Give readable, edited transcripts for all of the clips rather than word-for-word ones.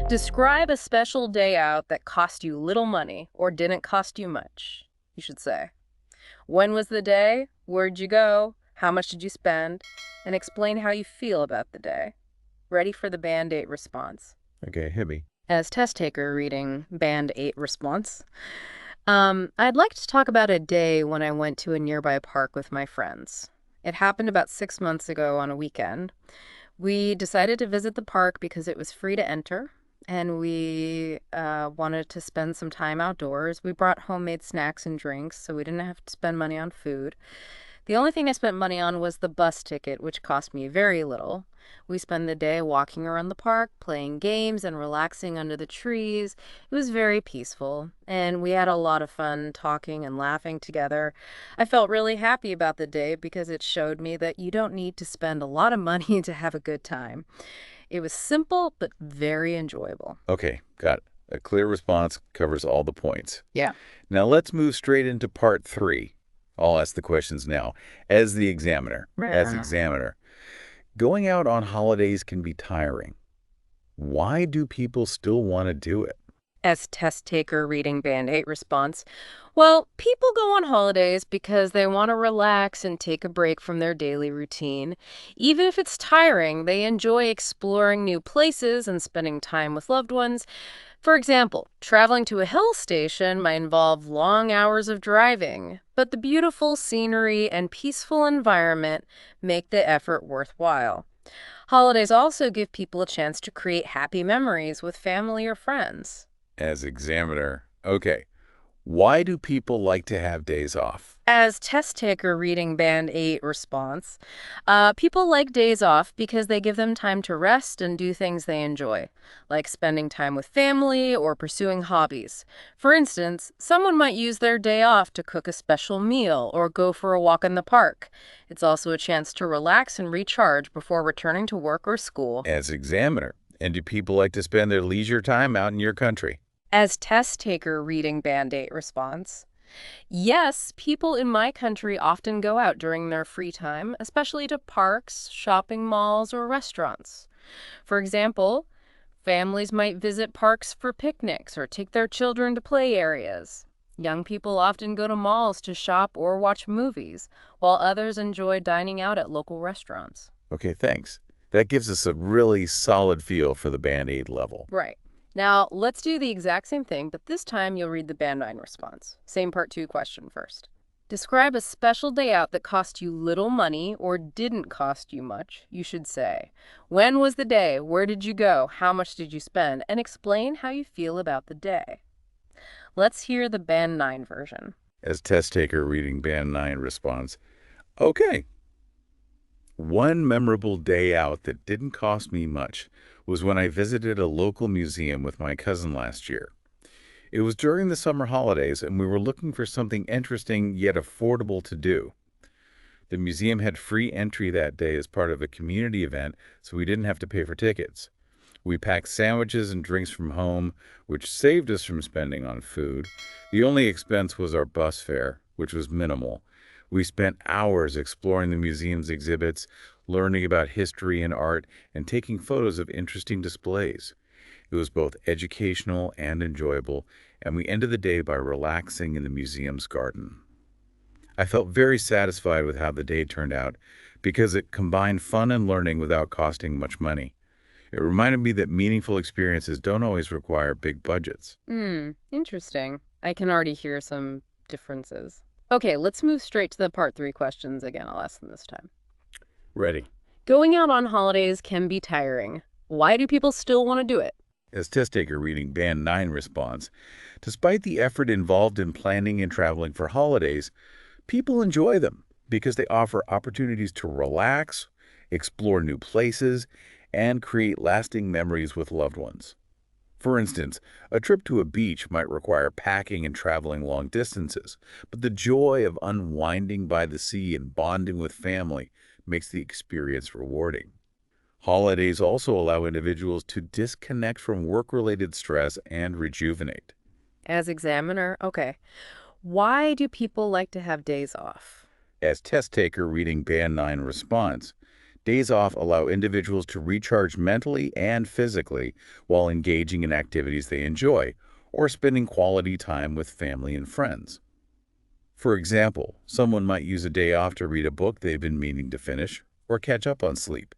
Describe a special day out that cost you little money or didn't cost you much, you should say. When was the day? Where'd you go? How much did you spend? And explain how you feel about the day. Ready for the Band 8 response. Okay, hit me. As test taker reading Band 8 response, I'd like to talk about a day when I went to a nearby park with my friends. It happened about 6 months ago on a weekend. We decided to visit the park because it was free to enter, and we wanted to spend some time outdoors. We brought homemade snacks and drinks, so we didn't have to spend money on food. The only thing I spent money on was the bus ticket, which cost me very little. We spent the day walking around the park, playing games, and relaxing under the trees. It was very peaceful, and we had a lot of fun talking and laughing together. I felt really happy about the day because it showed me that you don't need to spend a lot of money to have a good time. It was simple, but very enjoyable. Okay, got it. A clear response covers all the points. Yeah. Now let's move straight into part 3. I'll ask the questions now. As the examiner, going out on holidays can be tiring. Why do people still want to do it? As test taker reading Band 8 response, well, people go on holidays because they want to relax and take a break from their daily routine. Even if it's tiring, they enjoy exploring new places and spending time with loved ones. For example, traveling to a hill station might involve long hours of driving, but the beautiful scenery and peaceful environment make the effort worthwhile. Holidays also give people a chance to create happy memories with family or friends. As examiner, okay. Why do people like to have days off? As test taker reading Band 8 response, people like days off because they give them time to rest and do things they enjoy, like spending time with family or pursuing hobbies. For instance, someone might use their day off to cook a special meal or go for a walk in the park. It's also a chance to relax and recharge before returning to work or school. As examiner, and do people like to spend their leisure time out in your country? As test taker reading Band 8 response, yes, people in my country often go out during their free time, especially to parks, shopping malls, or restaurants. For example, families might visit parks for picnics or take their children to play areas. Young people often go to malls to shop or watch movies, while others enjoy dining out at local restaurants. Okay, thanks. That gives us a really solid feel for the Band-Aid level. Right. Now, let's do the exact same thing, but this time you'll read the Band 9 response. Same part 2 question first. Describe a special day out that cost you little money or didn't cost you much, you should say. When was the day? Where did you go? How much did you spend? And explain how you feel about the day. Let's hear the Band 9 version. As test taker reading Band 9 responds, okay. One memorable day out that didn't cost me much was when I visited a local museum with my cousin last year. It was during the summer holidays, and we were looking for something interesting yet affordable to do. The museum had free entry that day as part of a community event, so we didn't have to pay for tickets. We packed sandwiches and drinks from home, which saved us from spending on food. The only expense was our bus fare, which was minimal. We spent hours exploring the museum's exhibits, learning about history and art, and taking photos of interesting displays. It was both educational and enjoyable, and we ended the day by relaxing in the museum's garden. I felt very satisfied with how the day turned out because it combined fun and learning without costing much money. It reminded me that meaningful experiences don't always require big budgets. Interesting. I can already hear some differences. Okay, let's move straight to the part 3 questions again. I'll ask them this time. Ready. Going out on holidays can be tiring. Why do people still want to do it? As test taker reading Band 9 responds, despite the effort involved in planning and traveling for holidays, people enjoy them because they offer opportunities to relax, explore new places, and create lasting memories with loved ones. For instance, a trip to a beach might require packing and traveling long distances, but the joy of unwinding by the sea and bonding with family makes the experience rewarding. Holidays also allow individuals to disconnect from work-related stress and rejuvenate. As examiner, okay. Why do people like to have days off? As test taker reading Band 9 responds, Days off allow individuals to recharge mentally and physically while engaging in activities they enjoy or spending quality time with family and friends. For example, someone might use a day off to read a book they've been meaning to finish or catch up on sleep.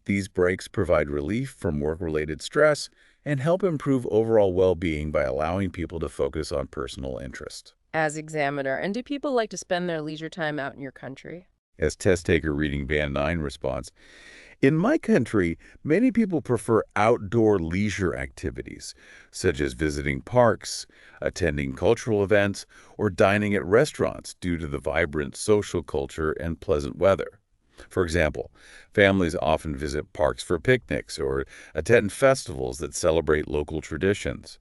These breaks provide relief from work-related stress and help improve overall well-being by allowing people to focus on personal interests. As examiner, and do people like to spend their leisure time out in your country? As test taker reading Band 9 response, in my country, many people prefer outdoor leisure activities, such as visiting parks, attending cultural events, or dining at restaurants due to the vibrant social culture and pleasant weather. For example, families often visit parks for picnics or attend festivals that celebrate local traditions.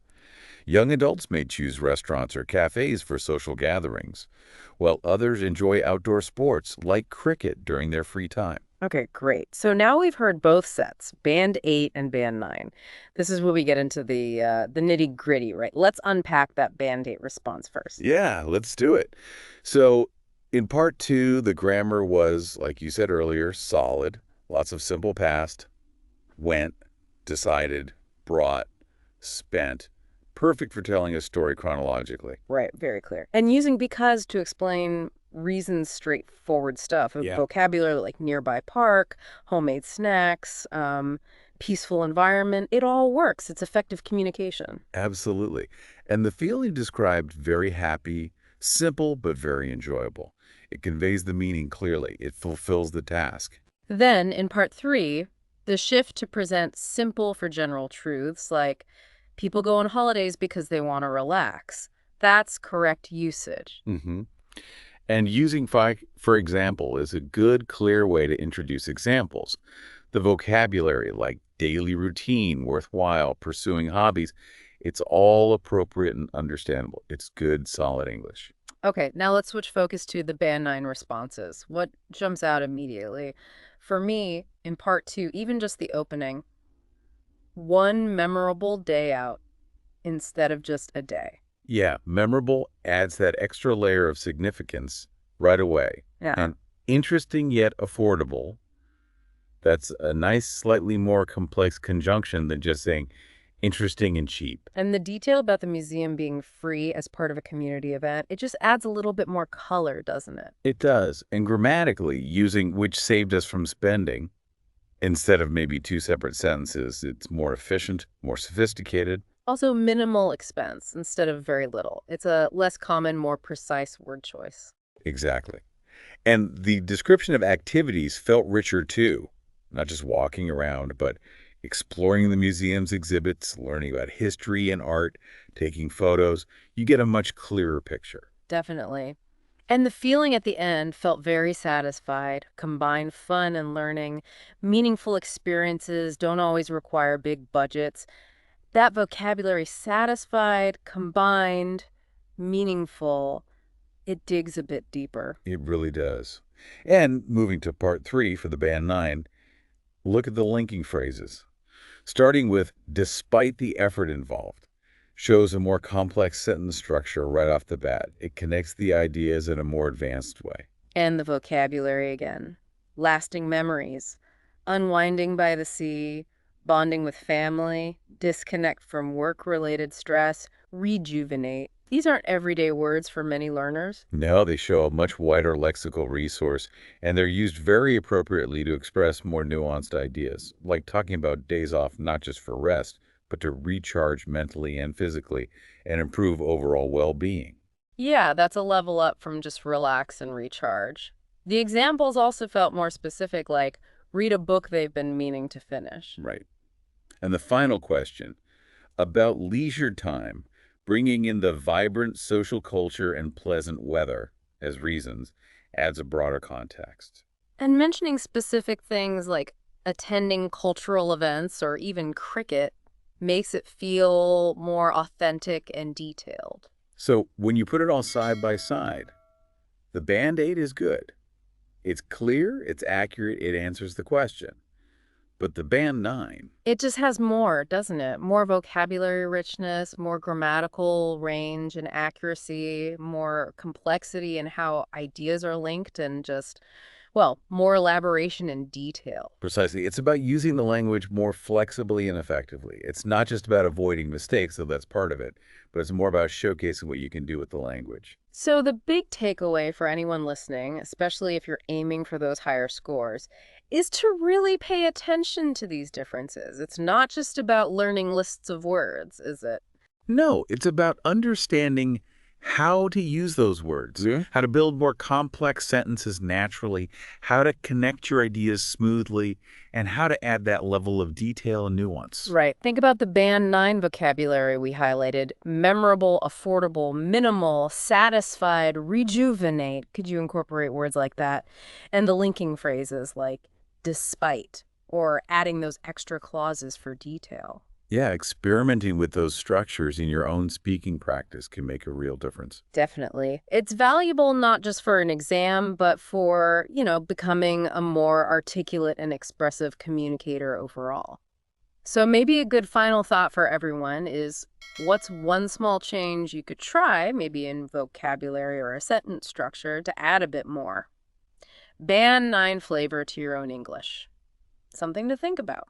Young adults may choose restaurants or cafes for social gatherings, while others enjoy outdoor sports like cricket during their free time. Okay, great. So now we've heard both sets, Band 8 and Band 9. This is where we get into the nitty-gritty, right? Let's unpack that Band 8 response first. Yeah, let's do it. So, in part two, the grammar was, like you said earlier, solid. Lots of simple past. Went, decided, brought, spent. Perfect for telling a story chronologically. Right, very clear. And using because to explain reasons, straightforward stuff, a Yeah. vocabulary like nearby park, homemade snacks, peaceful environment, it all works. It's effective communication. Absolutely. And the feeling described very happy, simple, but very enjoyable. It conveys the meaning clearly. It fulfills the task. Then, in part 3, the shift to present simple for general truths like people go on holidays because they want to relax. That's correct usage. hmm And using for example is a good, clear way to introduce examples. The vocabulary like daily routine, worthwhile, pursuing hobbies, it's all appropriate and understandable. It's good, solid English. Okay, now let's switch focus to the Band 9 responses. What jumps out immediately? For me, in part 2, even just the opening, one memorable day out instead of just a day. Yeah, memorable adds that extra layer of significance right away. Yeah. And interesting yet affordable, that's a nice, slightly more complex conjunction than just saying interesting and cheap. And the detail about the museum being free as part of a community event, it just adds a little bit more color, doesn't it? It does. And grammatically, using which saved us from spending instead of maybe two separate sentences, it's more efficient, more sophisticated. Also, minimal expense instead of very little. It's a less common, more precise word choice. Exactly. And the description of activities felt richer too, not just walking around, but exploring the museum's exhibits, learning about history and art, taking photos. You get a much clearer picture. Definitely. And the feeling at the end felt very satisfied. Combined fun and learning. Meaningful experiences don't always require big budgets. That vocabulary, satisfied, combined, meaningful, it digs a bit deeper. It really does. And moving to part three for the band nine, look at the linking phrases. Starting with despite the effort involved, shows a more complex sentence structure right off the bat. It connects the ideas in a more advanced way. And the vocabulary again. Lasting memories. Unwinding by the sea, bonding with family, disconnect from work-related stress, rejuvenate. These aren't everyday words for many learners. No, they show a much wider lexical resource, and they're used very appropriately to express more nuanced ideas, like talking about days off not just for rest, but to recharge mentally and physically and improve overall well-being. Yeah, that's a level up from just relax and recharge. The examples also felt more specific, like read a book they've been meaning to finish. Right. And the final question, about leisure time, bringing in the vibrant social culture and pleasant weather as reasons, adds a broader context. And mentioning specific things like attending cultural events or even cricket makes it feel more authentic and detailed. So when you put it all side by side, the Band-Aid is good. It's clear, it's accurate, it answers the question. But the Band 9, It just has more, doesn't it? More vocabulary richness, more grammatical range and accuracy, more complexity in how ideas are linked and just Well, more elaboration and detail. Precisely. It's about using the language more flexibly and effectively. It's not just about avoiding mistakes, though that's part of it, but it's more about showcasing what you can do with the language. So, the big takeaway for anyone listening, especially if you're aiming for those higher scores, is to really pay attention to these differences. It's not just about learning lists of words, is it? No, it's about understanding how to use those words, Yeah. how to build more complex sentences naturally, how to connect your ideas smoothly, and how to add that level of detail and nuance. Right. Think about the Band 9 vocabulary we highlighted: memorable, affordable, minimal, satisfied, rejuvenate. Could you incorporate words like that? And the linking phrases like despite or adding those extra clauses for detail. Yeah, experimenting with those structures in your own speaking practice can make a real difference. Definitely. It's valuable not just for an exam, but for, becoming a more articulate and expressive communicator overall. So maybe a good final thought for everyone is, what's one small change you could try, maybe in vocabulary or a sentence structure, to add a bit more Band 9 flavor to your own English? Something to think about.